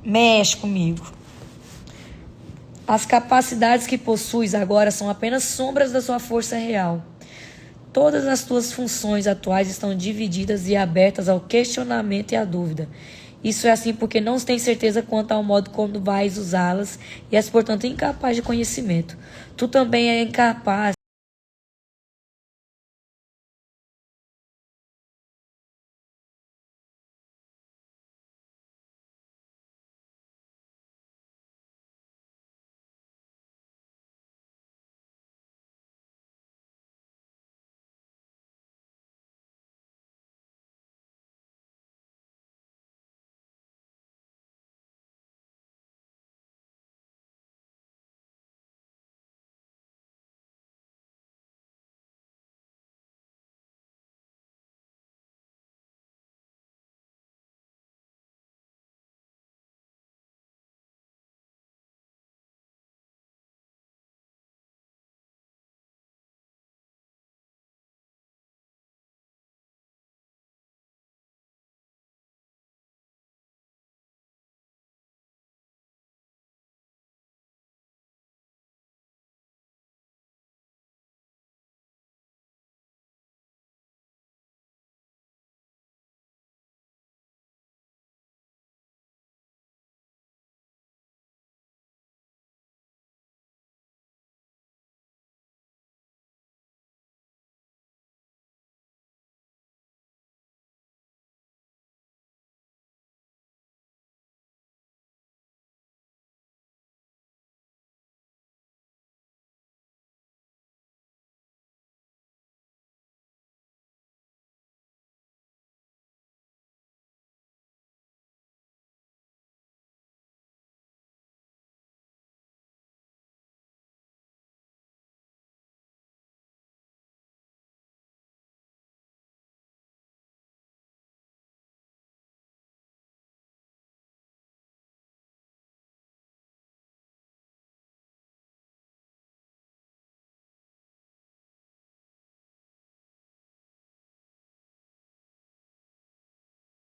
Mexe comigo. As capacidades que possuis agora são apenas sombras da sua força real. Todas as tuas funções atuais estão divididas e abertas ao questionamento e à dúvida. Isso é assim porque não tens certeza quanto ao modo como vais usá-las e és, portanto, incapaz de conhecimento. Tu também és incapaz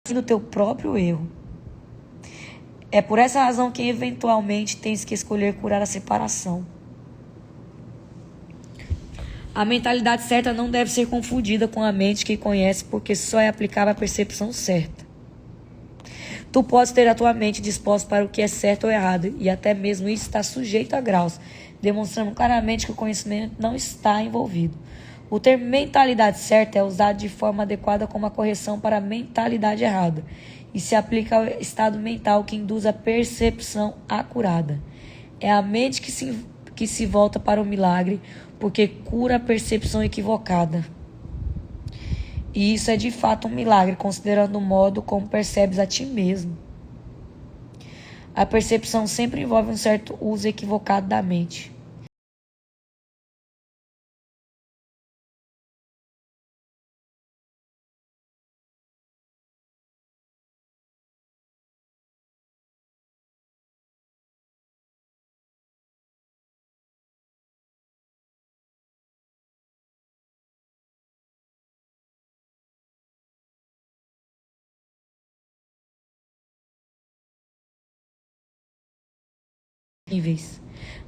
no teu próprio erro. É por essa razão que eventualmente tens que escolher curar a separação. A mentalidade certa não deve ser confundida com a mente que conhece, porque só é aplicável à percepção certa. Tu podes ter a tua mente disposta para o que é certo ou errado, e até mesmo isso está sujeito a graus, demonstrando claramente que o conhecimento não está envolvido. O termo mentalidade certa é usado de forma adequada como a correção para a mentalidade errada, e se aplica ao estado mental que induz a percepção acurada. É a mente que se volta para o milagre, porque cura a percepção equivocada. E isso é de fato um milagre, considerando o modo como percebes a ti mesmo. A percepção sempre envolve um certo uso equivocado da mente.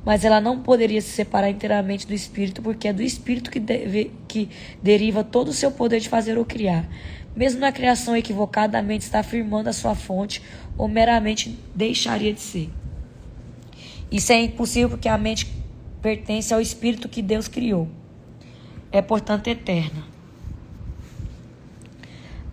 Mas ela não poderia se separar inteiramente do espírito, porque é do espírito que deriva todo o seu poder de fazer ou criar. Mesmo na criação equivocada, a mente está afirmando a sua fonte, ou meramente deixaria de ser. Isso é impossível porque a mente pertence ao espírito que Deus criou. É, portanto, eterna.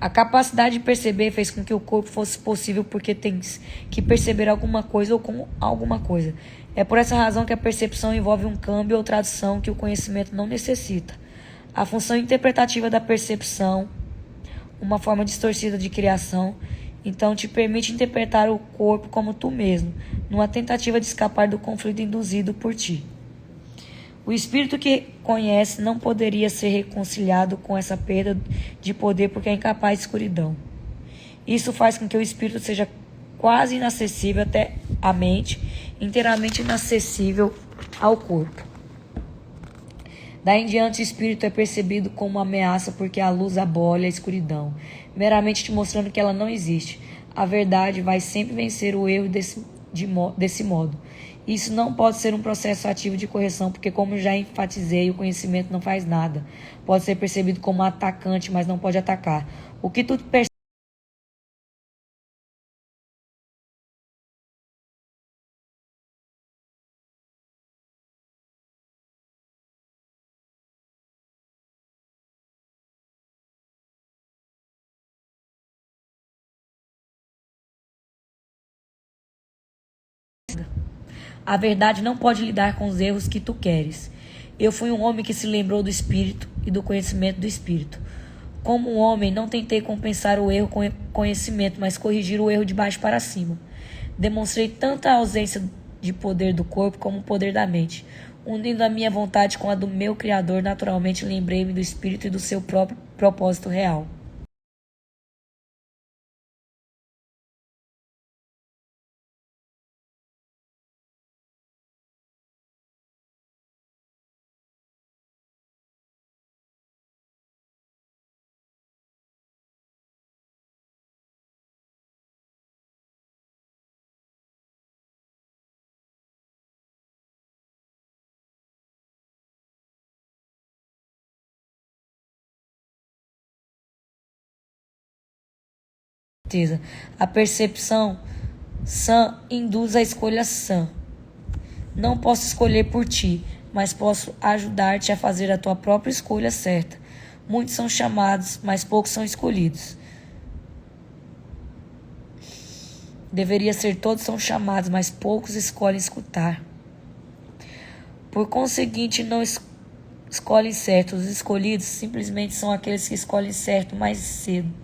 A capacidade de perceber fez com que o corpo fosse possível, porque tens que perceber alguma coisa ou com alguma coisa. É por essa razão que a percepção envolve um câmbio ou tradução que o conhecimento não necessita. A função interpretativa da percepção, uma forma distorcida de criação, então te permite interpretar o corpo como tu mesmo, numa tentativa de escapar do conflito induzido por ti. O espírito que conhece não poderia ser reconciliado com essa perda de poder porque é incapaz de escuridão. Isso faz com que o espírito seja quase inacessível até à mente, inteiramente inacessível ao corpo. Daí em diante, o espírito é percebido como uma ameaça porque a luz abole a escuridão, meramente te mostrando que ela não existe. A verdade vai sempre vencer o erro desse modo. Isso não pode ser um processo ativo de correção, porque, como já enfatizei, o conhecimento não faz nada. Pode ser percebido como atacante, mas não pode atacar. O que tu percebe? A verdade não pode lidar com os erros que tu queres. Eu fui um homem que se lembrou do Espírito e do conhecimento do Espírito. Como um homem, não tentei compensar o erro com conhecimento, mas corrigir o erro de baixo para cima. Demonstrei tanta ausência de poder do corpo como o poder da mente. Unindo a minha vontade com a do meu Criador, naturalmente lembrei-me do Espírito e do seu próprio propósito real. Certeza. A percepção sã induz a escolha sã. Não posso escolher por ti, mas posso ajudar-te a fazer a tua própria escolha certa. Muitos são chamados, mas poucos são escolhidos. Deveria ser todos são chamados, mas poucos escolhem escutar. Por conseguinte, não escolhem certo. Os escolhidos simplesmente são aqueles que escolhem certo mais cedo.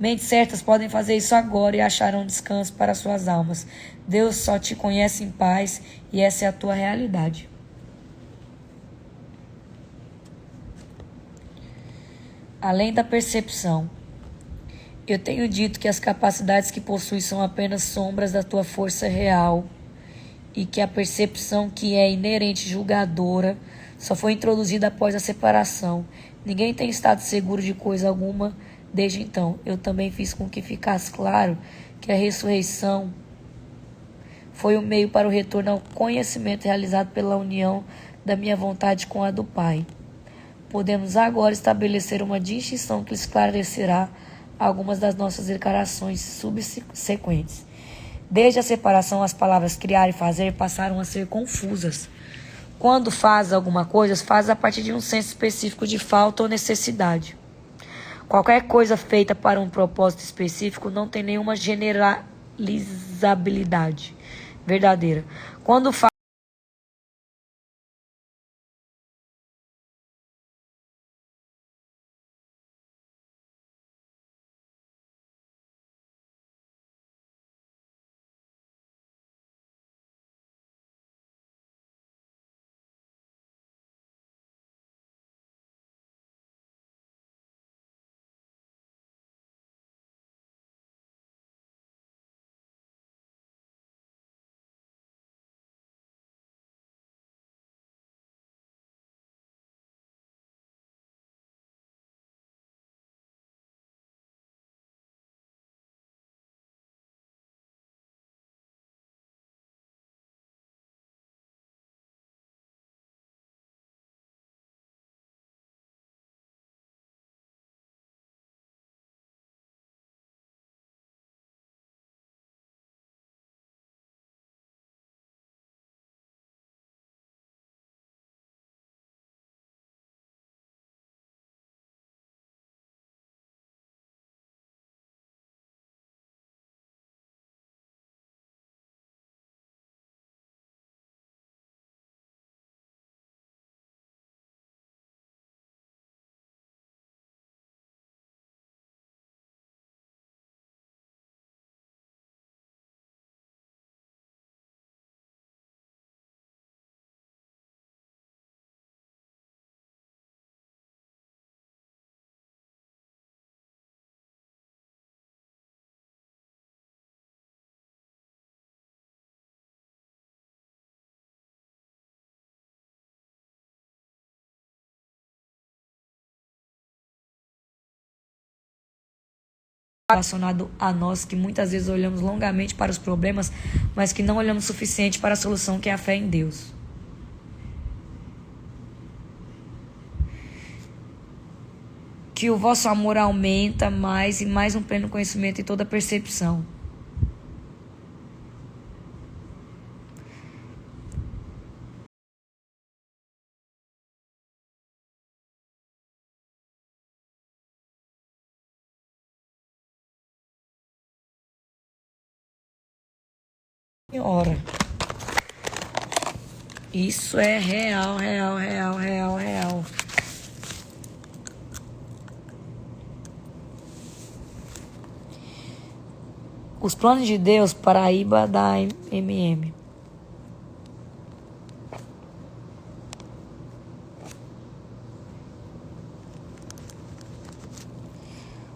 Mentes certas podem fazer isso agora e acharão descanso para suas almas. Deus só te conhece em paz e essa é a tua realidade. Além da percepção, eu tenho dito que as capacidades que possuis são apenas sombras da tua força real e que a percepção que é inerente julgadora só foi introduzida após a separação. Ninguém tem estado seguro de coisa alguma desde então. Eu também fiz com que ficasse claro que a ressurreição foi o meio para o retorno ao conhecimento realizado pela união da minha vontade com a do Pai. Podemos agora estabelecer uma distinção que esclarecerá algumas das nossas declarações subsequentes. Desde a separação, as palavras criar e fazer passaram a ser confusas. Quando faz alguma coisa, faz a partir de um senso específico de falta ou necessidade. Qualquer coisa feita para um propósito específico não tem nenhuma generalizabilidade verdadeira. Quando faz relacionado a nós, que muitas vezes olhamos longamente para os problemas, mas que não olhamos o suficiente para a solução, que é a fé em Deus. Que o vosso amor aumenta mais e mais um pleno conhecimento e toda percepção. Senhora, isso é real, real, real, real, real. Os planos de Deus, Paraíba da MM.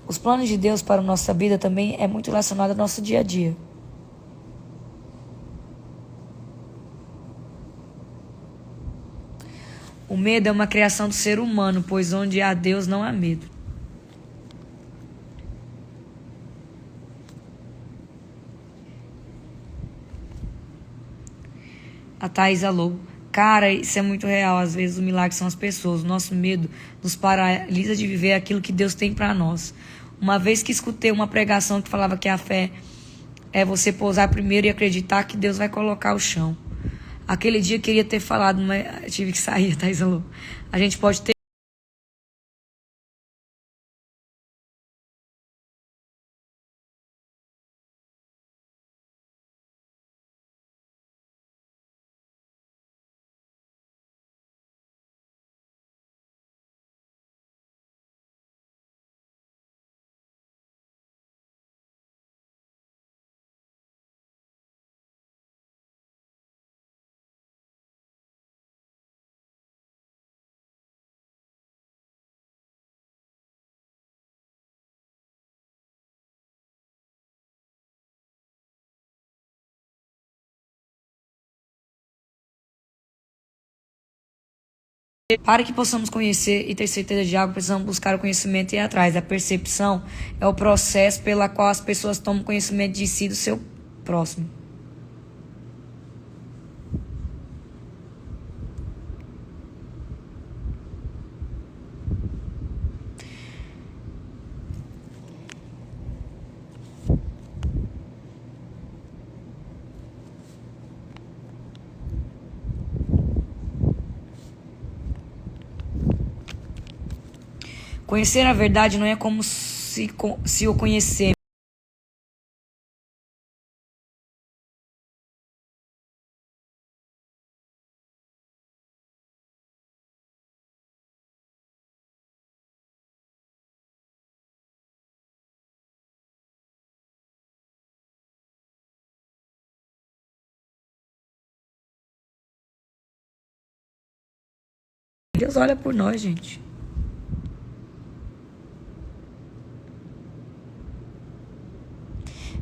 Os planos de Deus para a nossa vida também é muito relacionado ao nosso dia a dia. O medo é uma criação do ser humano, pois onde há Deus não há medo. A Thaisa Lobo. Cara, isso é muito real. Às vezes o milagre são as pessoas. O nosso medo nos paralisa de viver aquilo que Deus tem para nós. Uma vez que escutei uma pregação que falava que a fé é você pousar primeiro e acreditar que Deus vai colocar o chão. Aquele dia eu queria ter falado, mas tive que sair, Thaisa Lobo. A gente pode ter para que possamos conhecer e ter certeza de algo, precisamos buscar o conhecimento e ir atrás. A percepção é o processo pela qual as pessoas tomam conhecimento de si e do seu próximo. Conhecer a verdade não é como se o conhecer. Deus olha por nós, gente.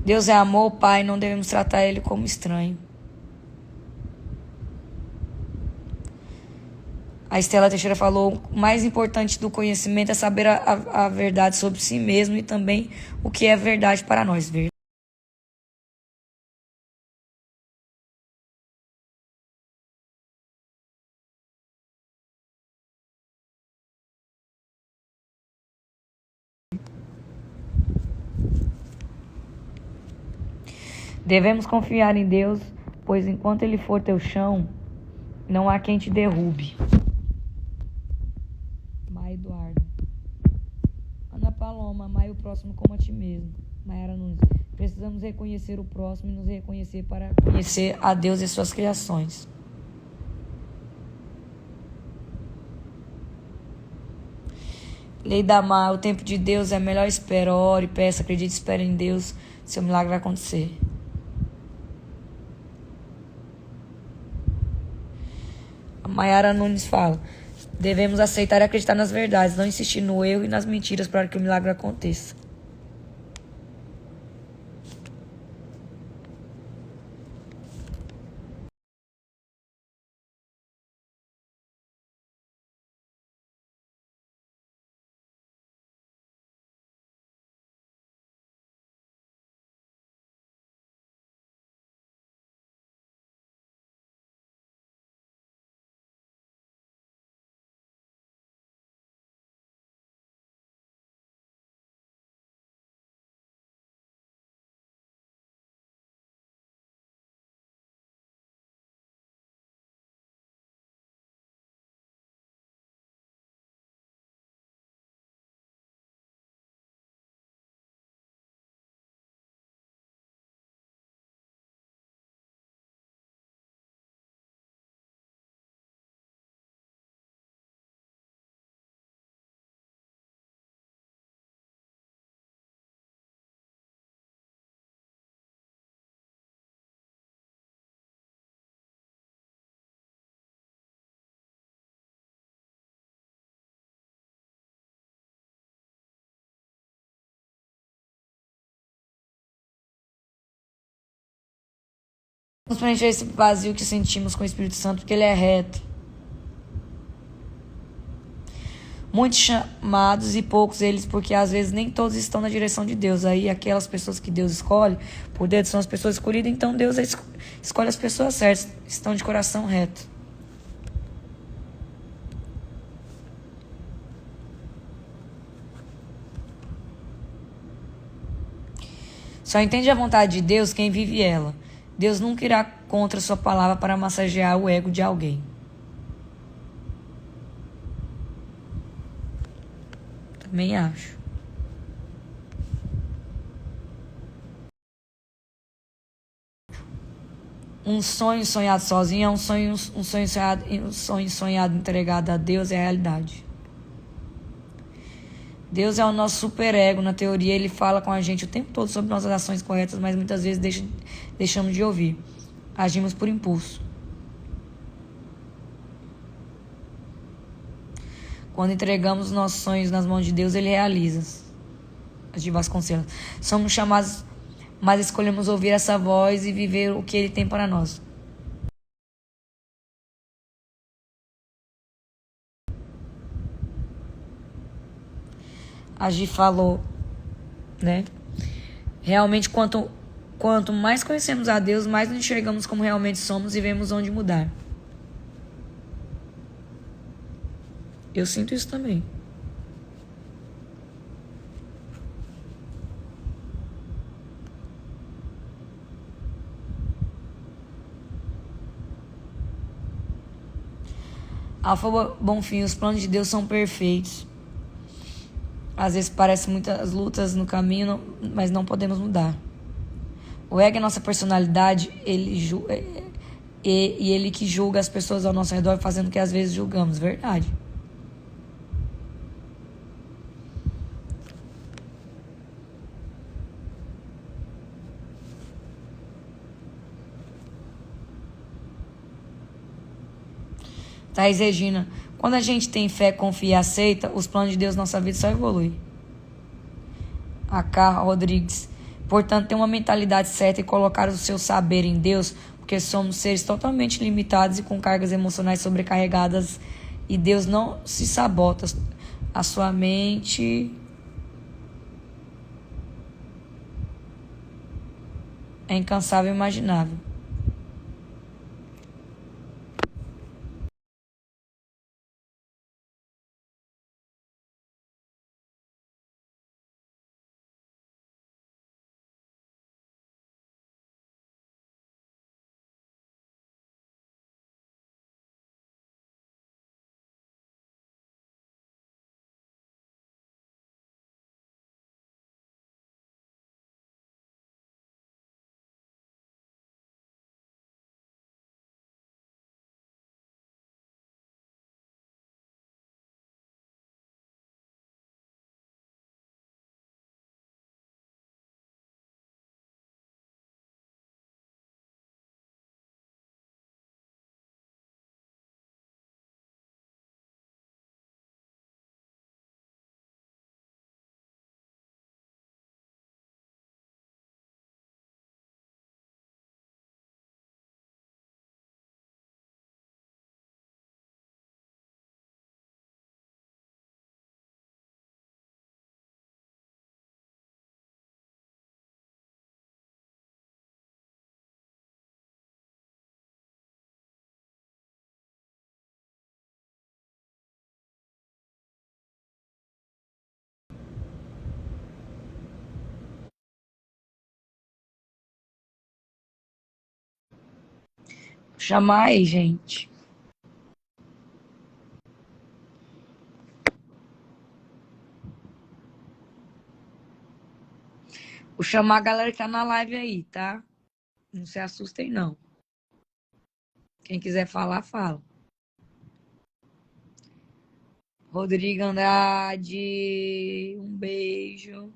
Deus é amor, Pai, não devemos tratar Ele como estranho. A Estela Teixeira falou: o mais importante do conhecimento é saber a verdade sobre si mesmo e também o que é verdade para nós. Devemos confiar em Deus, pois enquanto Ele for teu chão, não há quem te derrube. Maia Eduarda. Ana Paloma, amai o próximo como a ti mesmo. Mayara Nunes. Precisamos reconhecer o próximo e nos reconhecer para conhecer a Deus e suas criações. Lei da Mar, o tempo de Deus é melhor espera, ore, peça, acredite, espere em Deus, seu milagre vai acontecer. A Mayara Nunes fala: devemos aceitar e acreditar nas verdades, não insistir no erro e nas mentiras para que o milagre aconteça. Vamos preencher esse vazio que sentimos com o Espírito Santo, porque ele é reto. Muitos chamados e poucos eles, porque às vezes nem todos estão na direção de Deus. Aí aquelas pessoas que Deus escolhe, por dedo são as pessoas escolhidas, então Deus escolhe as pessoas certas, estão de coração reto. Só entende a vontade de Deus quem vive ela. Deus nunca irá contra sua palavra para massagear o ego de alguém. Também acho. Um sonho sonhado sozinho é um sonho sonhado entregado a Deus é a realidade. Deus é o nosso superego. Na teoria, ele fala com a gente o tempo todo sobre nossas ações corretas, mas muitas vezes deixamos de ouvir. Agimos por impulso. Quando entregamos nossos sonhos nas mãos de Deus, ele realiza. De Vasconcelos. Somos chamados, mas escolhemos ouvir essa voz e viver o que ele tem para nós. A Gi falou, né? Realmente, quanto mais conhecemos a Deus, mais nos enxergamos como realmente somos e vemos onde mudar. Eu sinto isso também. Alfa Bonfim, os planos de Deus são perfeitos. Às vezes parecem muitas lutas no caminho, mas não podemos mudar. O ego é nossa personalidade, e ele que julga as pessoas ao nosso redor, fazendo o que às vezes julgamos. Verdade. Thaís Regina, quando a gente tem fé, confia e aceita, os planos de Deus na nossa vida só evoluem. A K. Rodrigues, portanto, ter uma mentalidade certa e colocar o seu saber em Deus, porque somos seres totalmente limitados e com cargas emocionais sobrecarregadas, e Deus não se sabota. A sua mente é incansável e imaginável. Chamar aí, gente. Vou chamar a galera que tá na live aí, tá? Não se assustem, não. Quem quiser falar, fala. Rodrigo Andrade, um beijo.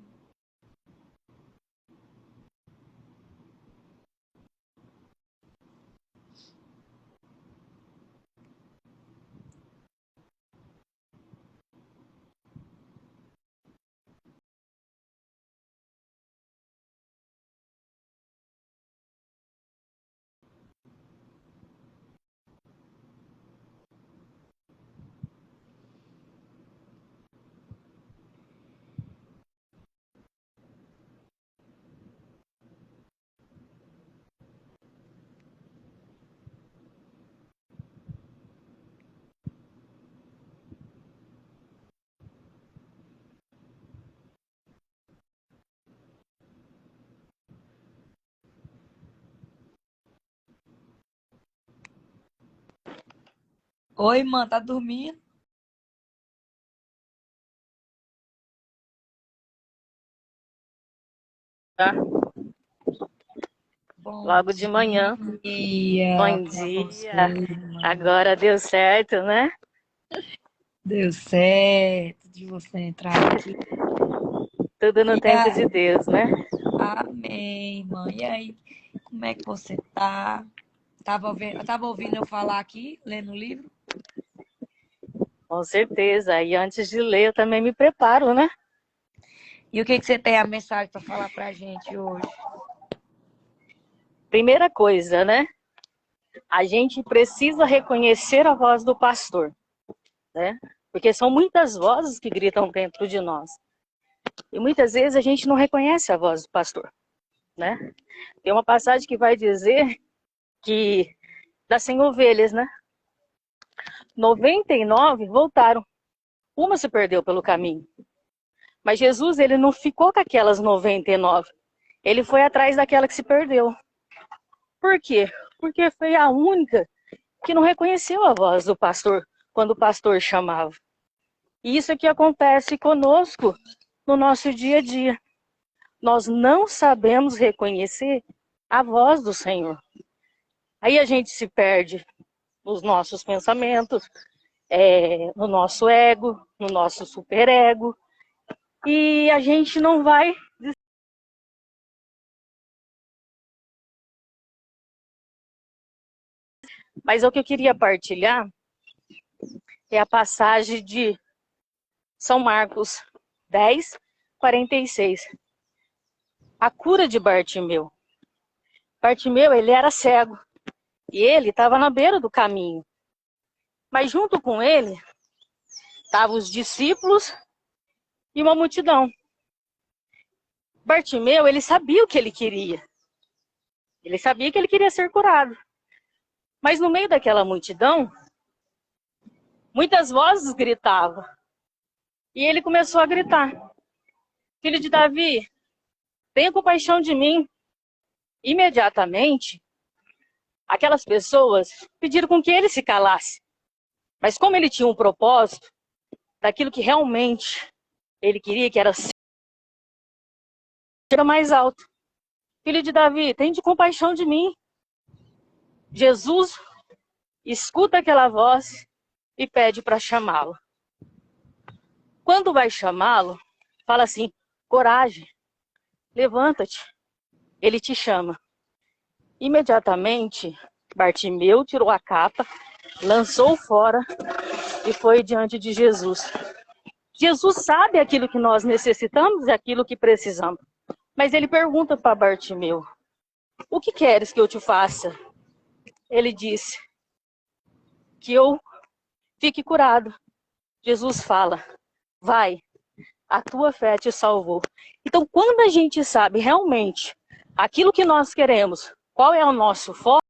Oi, mano, tá dormindo? Tá? Bom Logo de manhã. dia Bom pra dia. você, mano. Agora deu certo, né? Deu certo de você entrar aqui. Tudo no E tempo de Deus, né? amém, mãe. E aí, como é que você tá? Tava ouvindo eu falar aqui, lendo o livro. Com certeza. E antes de ler, eu também me preparo, né? E o que que você tem a mensagem para falar pra gente hoje? Primeira coisa, né? A gente precisa reconhecer a voz do pastor, né? Porque são muitas vozes que gritam dentro de nós. E muitas vezes a gente não reconhece a voz do pastor, né? Tem uma passagem que vai dizer que das 100 ovelhas, né? 99 voltaram. Uma se perdeu pelo caminho. Mas Jesus, ele não ficou com aquelas 99. Ele foi atrás daquela que se perdeu. Por quê? Porque foi a única que não reconheceu a voz do pastor quando o pastor chamava. E isso é que acontece conosco no nosso dia a dia. Nós não sabemos reconhecer a voz do Senhor. Aí a gente se perde nos nossos pensamentos, no nosso ego, no nosso superego, e a gente não vai. Mas o que eu queria partilhar é a passagem de São Marcos 10:46. A cura de Bartimeu. Bartimeu, ele era cego e ele estava na beira do caminho. Mas junto com ele estavam os discípulos e uma multidão. Bartimeu, ele sabia o que ele queria. Ele sabia que ele queria ser curado. Mas no meio daquela multidão, muitas vozes gritavam. E ele começou a gritar: Filho de Davi, tenha compaixão de mim. Imediatamente, aquelas pessoas pediram com que ele se calasse. Mas como ele tinha um propósito daquilo que realmente ele queria, que era ser mais alto. Filho de Davi, tem de compaixão de mim. Jesus escuta aquela voz e pede para chamá-lo. Quando vai chamá-lo, fala assim: coragem, levanta-te. Ele te chama. Imediatamente, Bartimeu tirou a capa, lançou fora e foi diante de Jesus. Jesus sabe aquilo que nós necessitamos e aquilo que precisamos. Mas ele pergunta para Bartimeu: o que queres que eu te faça? Ele disse: que eu fique curado. Jesus fala: vai, a tua fé te salvou. Então, quando a gente sabe realmente aquilo que nós queremos, qual é o nosso foco,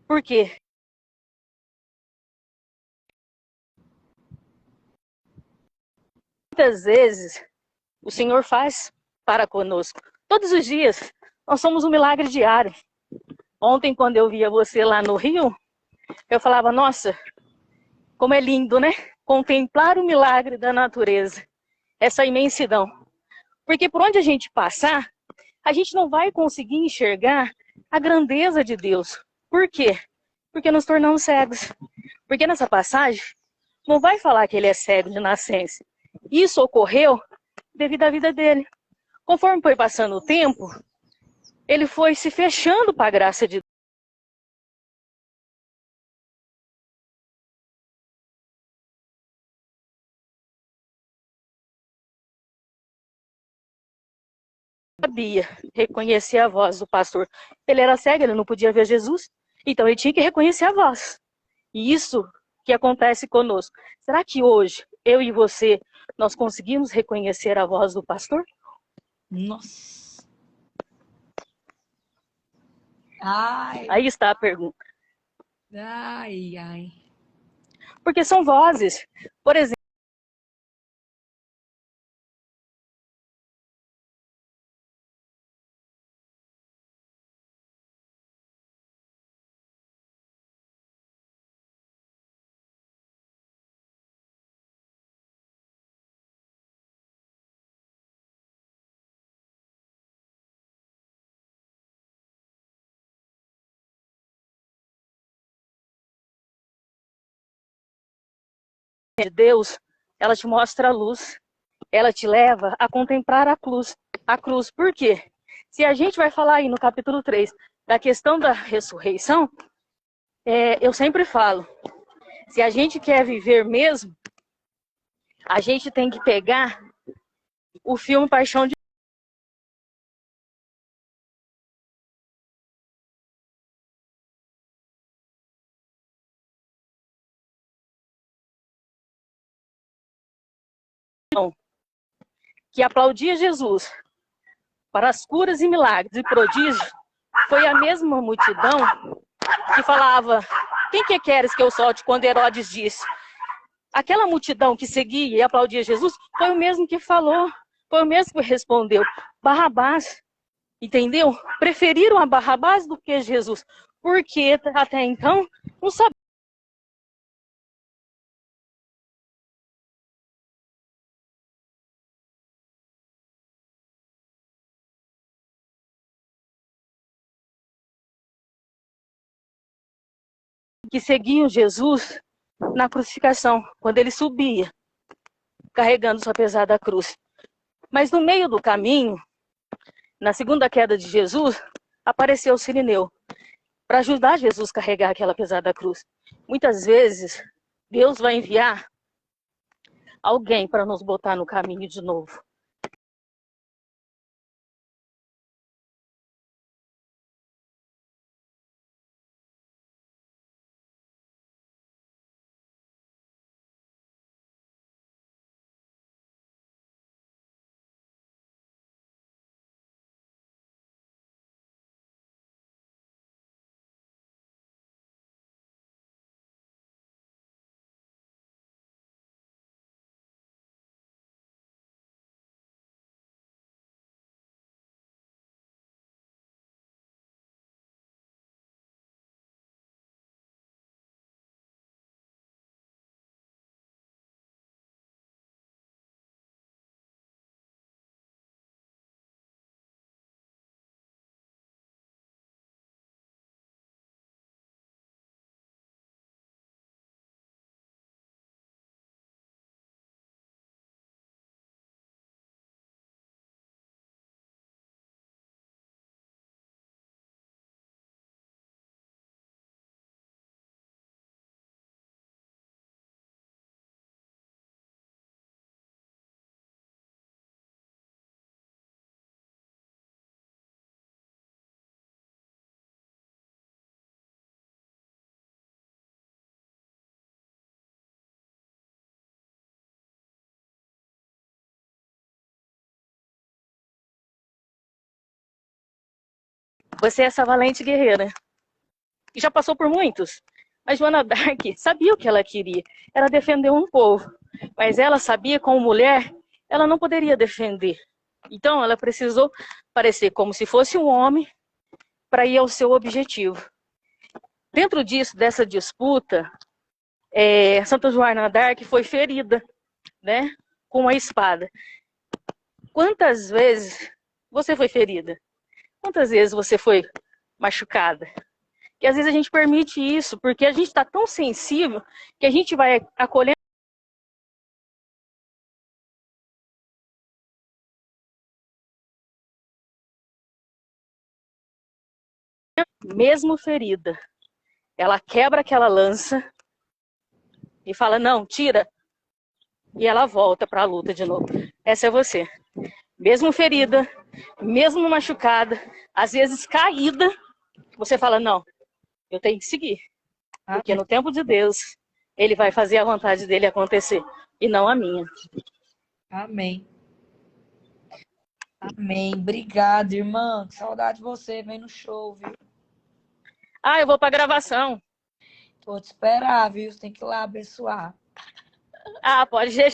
por quê? Muitas vezes o Senhor faz para conosco. Todos os dias, nós somos um milagre diário. Ontem, quando eu via você lá no Rio, eu falava: nossa, como é lindo, né? Contemplar o milagre da natureza, essa imensidão. Porque por onde a gente passar, a gente não vai conseguir enxergar a grandeza de Deus. Por quê? Porque nos tornamos cegos. Porque nessa passagem, não vai falar que ele é cego de nascença. Isso ocorreu devido à vida dele. Conforme foi passando o tempo, ele foi se fechando para a graça de Deus. sabia reconhecer a voz do pastor. Ele era cego, ele não podia ver Jesus, então ele tinha que reconhecer a voz. E isso que acontece conosco. Será que hoje, eu e você, nós conseguimos reconhecer a voz do pastor? Nossa. Ai, Aí está a pergunta. ai, ai. Porque são vozes. Por exemplo, de Deus, ela te mostra a luz. Ela te leva a contemplar a cruz. A cruz. Por quê? Se a gente vai falar aí no capítulo 3 da questão da ressurreição, eu sempre falo, se a gente quer viver mesmo, a gente tem que pegar o filme Paixão de Deus, que aplaudia Jesus para as curas e milagres e prodígios, foi a mesma multidão que falava, quem que queres que eu solte, quando Herodes disse. Aquela multidão que seguia e aplaudia Jesus, foi o mesmo que falou, foi o mesmo que respondeu, Barrabás, entendeu? Preferiram a Barrabás do que Jesus, porque até então não sabiam que seguiam Jesus na crucificação, quando ele subia, carregando sua pesada cruz. Mas no meio do caminho, na segunda queda de Jesus, apareceu o Cirineu, para ajudar Jesus a carregar aquela pesada cruz. Muitas vezes, Deus vai enviar alguém para nos botar no caminho de novo. Você é essa valente guerreira. E já passou por muitos. Mas Joana Dark sabia o que ela queria. Era defender um povo. Mas ela sabia, como mulher, ela não poderia defender. Então ela precisou parecer como se fosse um homem para ir ao seu objetivo. Dentro disso, dessa disputa, Santa Joana d'Arc foi ferida, né, com a espada. Quantas vezes você foi ferida? Quantas vezes você foi machucada? E às vezes a gente permite isso, porque a gente está tão sensível que a gente vai acolhendo mesmo ferida. Ela quebra aquela lança e fala, não, tira. E ela volta para a luta de novo. Essa é você. Mesmo ferida, Mesmo machucada, às vezes caída, você fala, não, eu tenho que seguir. Porque Amém. no tempo de Deus, Ele vai fazer a vontade dele acontecer, e não a minha. Amém. Amém. Obrigada, irmã. Que saudade de você. Vem no show, viu? Ah, eu vou para gravação. Vou te esperar, viu? Você tem que ir lá abençoar. Ah, pode deixar.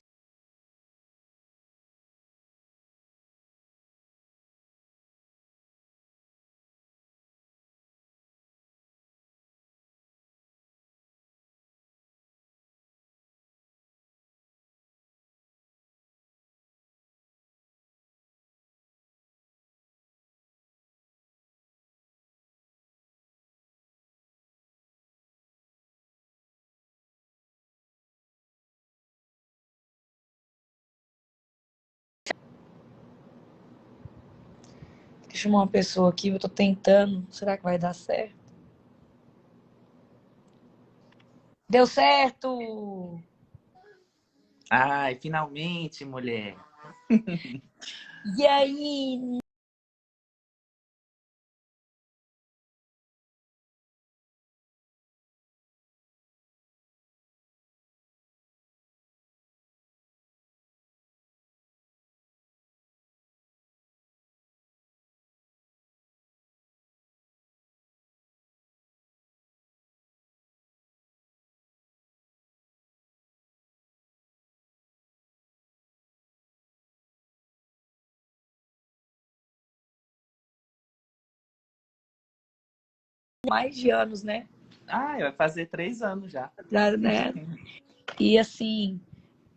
Deixa eu chamar uma pessoa aqui, eu tô tentando. Será que vai dar certo? Deu certo! Ai, finalmente, mulher. E aí? Mais de anos, né? Ai, vai fazer 3 anos já. Né? E assim,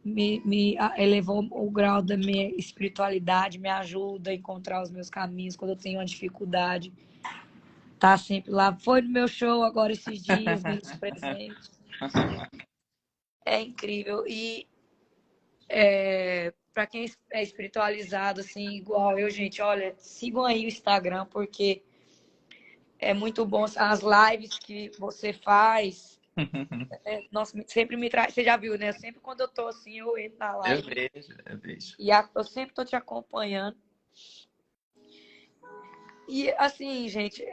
me elevou o grau da minha espiritualidade, me ajuda a encontrar os meus caminhos quando eu tenho uma dificuldade. Tá sempre lá. Foi no meu show agora esses dias, me deu presente. É incrível. E para quem é espiritualizado, assim, igual eu, gente, olha, sigam aí o Instagram, porque é muito bom as lives que você faz. Nossa, sempre me traz. Você já viu, né? Sempre quando eu tô assim, eu entro na Eu live. vejo, eu vejo. E eu sempre tô te acompanhando. E assim, gente,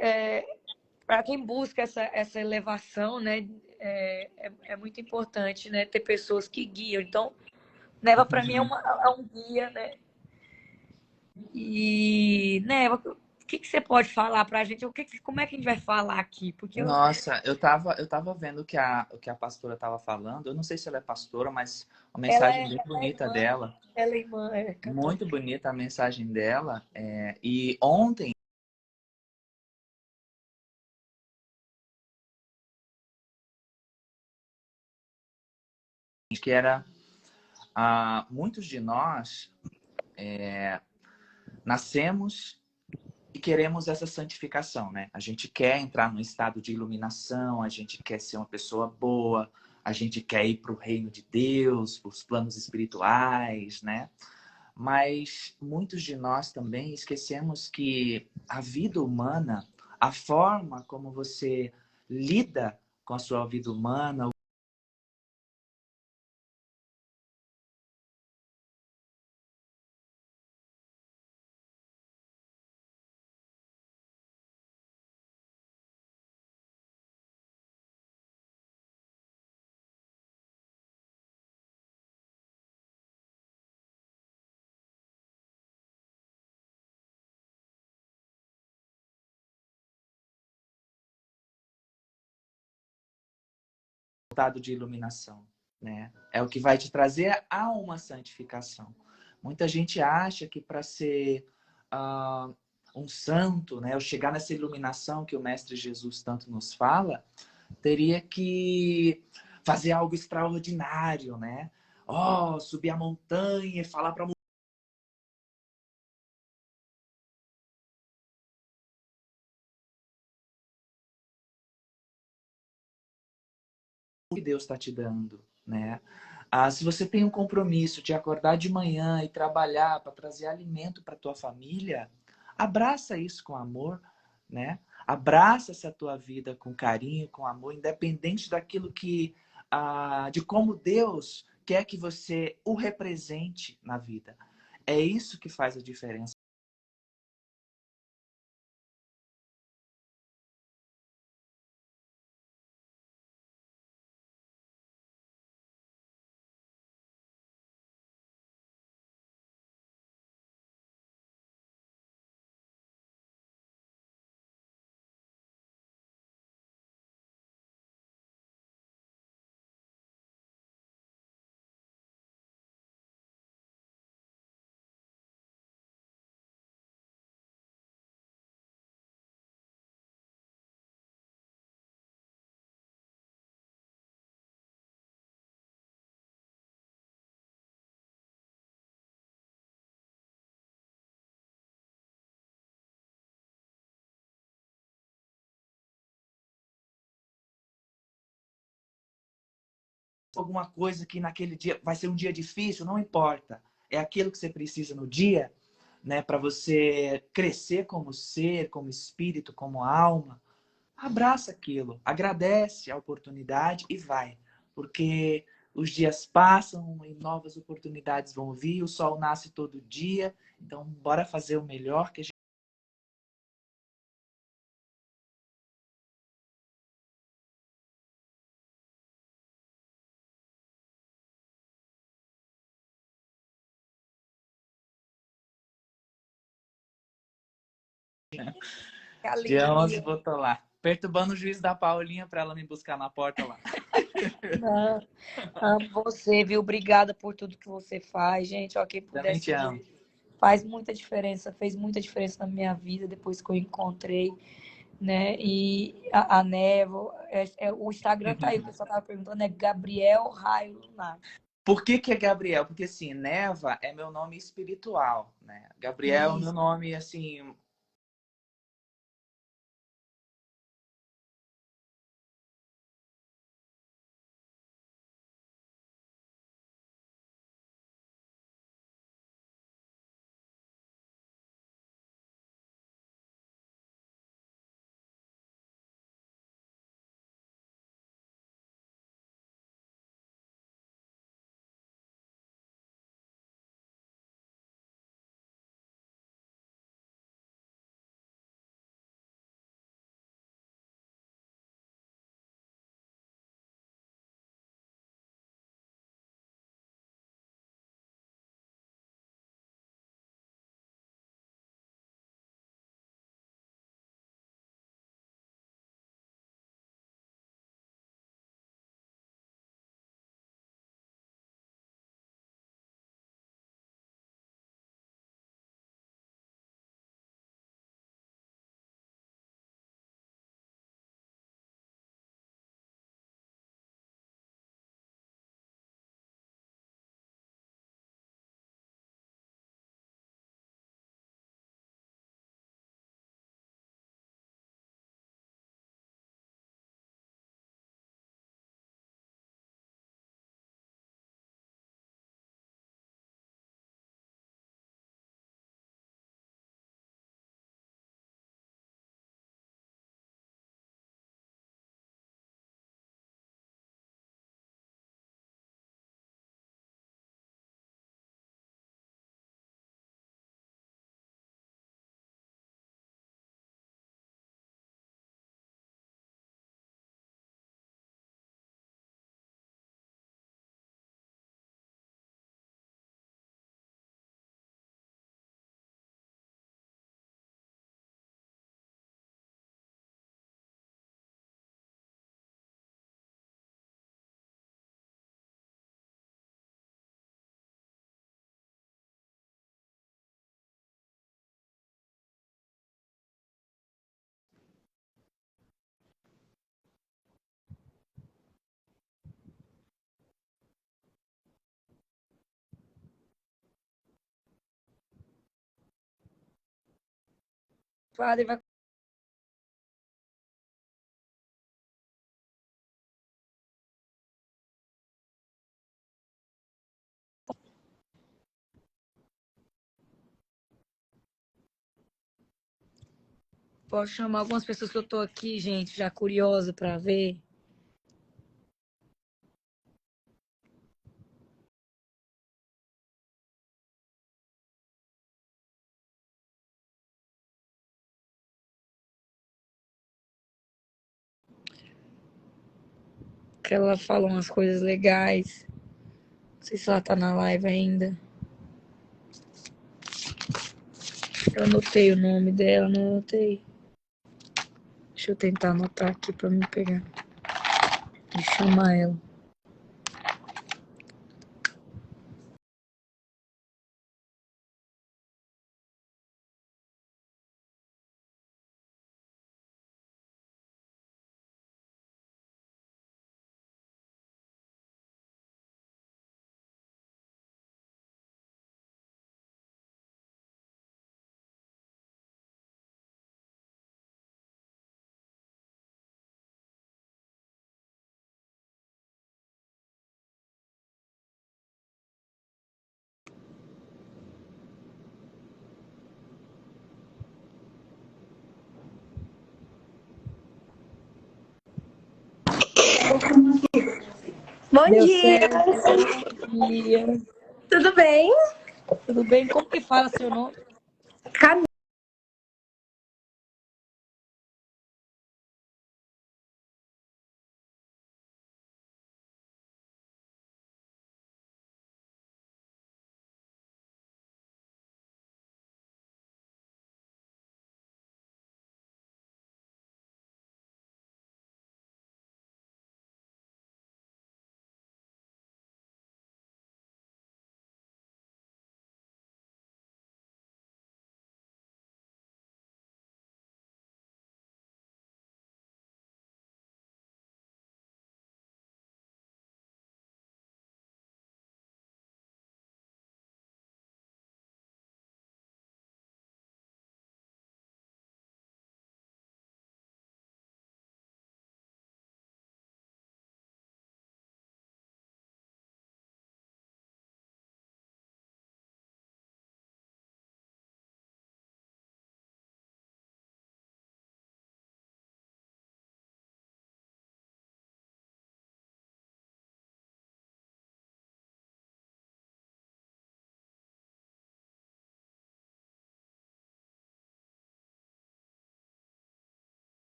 para quem busca essa elevação, né? É muito importante, né? Ter pessoas que guiam. Então, Neva para mim é um guia, né? E, Neva, o que você pode falar pra gente? Como é que a gente vai falar aqui? Porque Nossa, eu tava vendo o que a pastora tava falando. Eu não sei se ela é pastora, mas uma ela mensagem é, bem ela é bonita irmã, dela. ela é irmã, é Muito católica. bonita a mensagem dela. E ontem, que era muitos de nós nascemos e queremos essa santificação, né? A gente quer entrar num estado de iluminação, a gente quer ser uma pessoa boa, a gente quer ir para o reino de Deus, para os planos espirituais, né? Mas muitos de nós também esquecemos que a vida humana, a forma como você lida com a sua vida humana, o estado de iluminação, né? É o que vai te trazer a uma santificação. Muita gente acha que para ser ah, um santo, né, ou chegar nessa iluminação que o Mestre Jesus tanto nos fala, teria que fazer algo extraordinário, né? Oh, subir a montanha e falar para que Deus está te dando, né? Se você tem um compromisso de acordar de manhã e trabalhar para trazer alimento para tua família, abraça isso com amor, né? Abraça essa tua vida com carinho, com amor, independente daquilo de como Deus quer que você o represente na vida. É isso que faz a diferença. alguma coisa que naquele dia vai ser um dia difícil, não importa. É aquilo que você precisa no dia, né, para você crescer como ser, como espírito, como alma. Abraça aquilo, agradece a oportunidade e vai. Porque os dias passam e novas oportunidades vão vir, o sol nasce todo dia. Então, bora fazer o melhor que a gente Que dia 11 alegria. botou lá. Perturbando o juiz da Paulinha para ela me buscar na porta lá. Não, amo você, viu? Obrigada por tudo que você faz, gente. Ó, quem Também te pudesse amo. ver, faz muita diferença, fez muita diferença na minha vida depois que eu encontrei, né? E a Nevo, o Instagram tá aí, o pessoal tava perguntando, é Gabriel Raio Lunar. Por que que é Gabriel? Porque assim, Neva é meu nome espiritual, né? Gabriel é o meu Isso. nome assim, Padre, vai... Posso chamar algumas pessoas que eu tô aqui, gente, já curiosa pra ver. Que ela falou umas coisas legais. Não sei se ela tá na live ainda. Eu anotei o nome dela, não anotei. Deixa eu tentar anotar aqui pra me pegar. E chamar ela. Bom Deu dia! certo. Bom dia. Tudo bem? Tudo bem? Como que fala seu nome? Camila.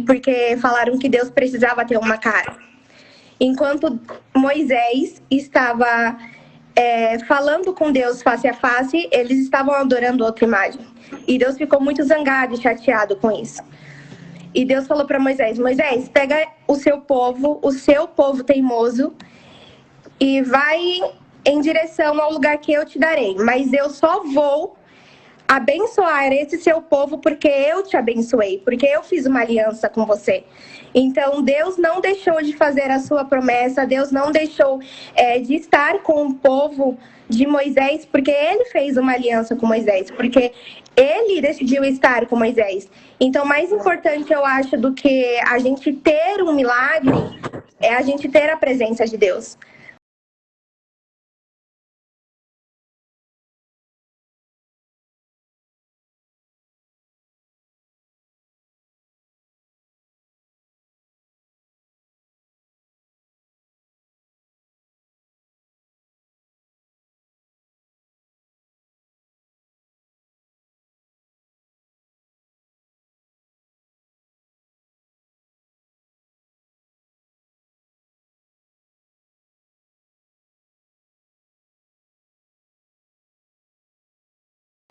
Porque falaram que Deus precisava ter uma cara. Enquanto Moisés estava falando com Deus face a face, eles estavam adorando outra imagem. E Deus ficou muito zangado e chateado com isso. E Deus falou para Moisés: Moisés, pega o seu povo teimoso, e vai em direção ao lugar que eu te darei. Mas eu só vou abençoar esse seu povo porque eu te abençoei, porque eu fiz uma aliança com você. Então, Deus não deixou de fazer a sua promessa, Deus não deixou de estar com o povo de Moisés, porque ele fez uma aliança com Moisés, porque ele decidiu estar com Moisés. Então, mais importante, eu acho, do que a gente ter um milagre, é a gente ter a presença de Deus.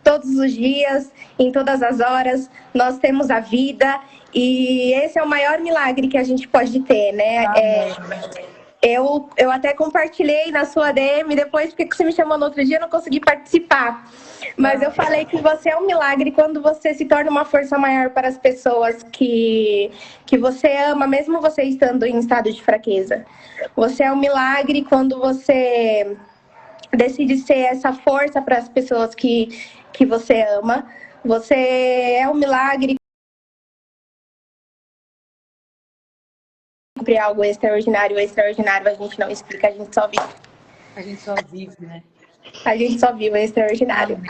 Todos os dias, em todas as horas, nós temos a vida, e esse é o maior milagre que a gente pode ter, né? Eu até compartilhei na sua DM, depois porque você me chamou no outro dia, eu não consegui participar. Mas eu falei que você é um milagre quando você se torna uma força maior para as pessoas que você ama, mesmo você estando em estado de fraqueza. Você é um milagre quando você decide ser essa força para as pessoas que você ama. Você é um milagre. Cumprir algo extraordinário, a gente não explica, a gente só vive. A gente só vive, né? A gente só vive o extraordinário.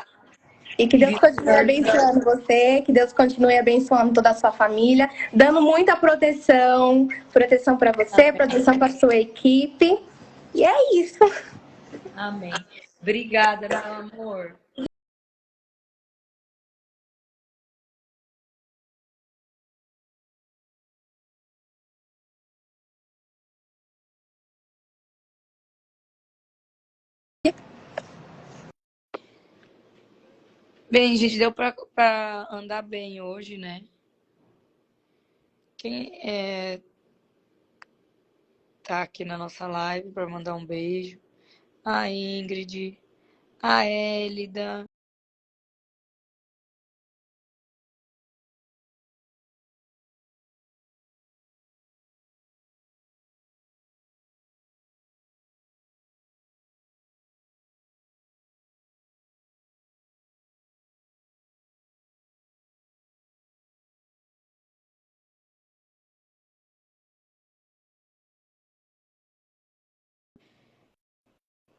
E que Deus continue abençoando você, que Deus continue abençoando toda a sua família, dando muita proteção para você, proteção para a sua equipe. E é isso. Amém. Obrigada, meu amor. Bem, gente, deu pra andar bem hoje, né? Quem tá aqui na nossa live para mandar um beijo? A Ingrid, a Élida.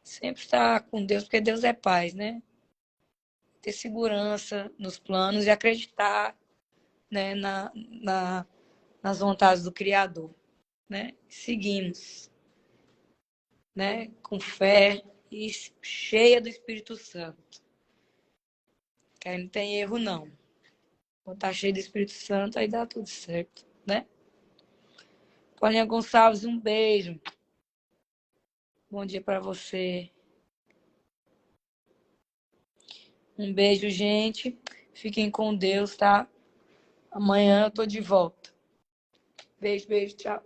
Sempre estar com Deus, porque Deus é paz, né? Ter segurança nos planos e acreditar, né, nas vontades do Criador, né? Seguimos, né, com fé e cheia do Espírito Santo. Que aí não tem erro, não. Quando tá cheio do Espírito Santo, aí dá tudo certo, né? Paulinha Gonçalves, um beijo. Bom dia para você. Um beijo, gente. Fiquem com Deus, tá? Amanhã eu tô de volta. Beijo, beijo, tchau.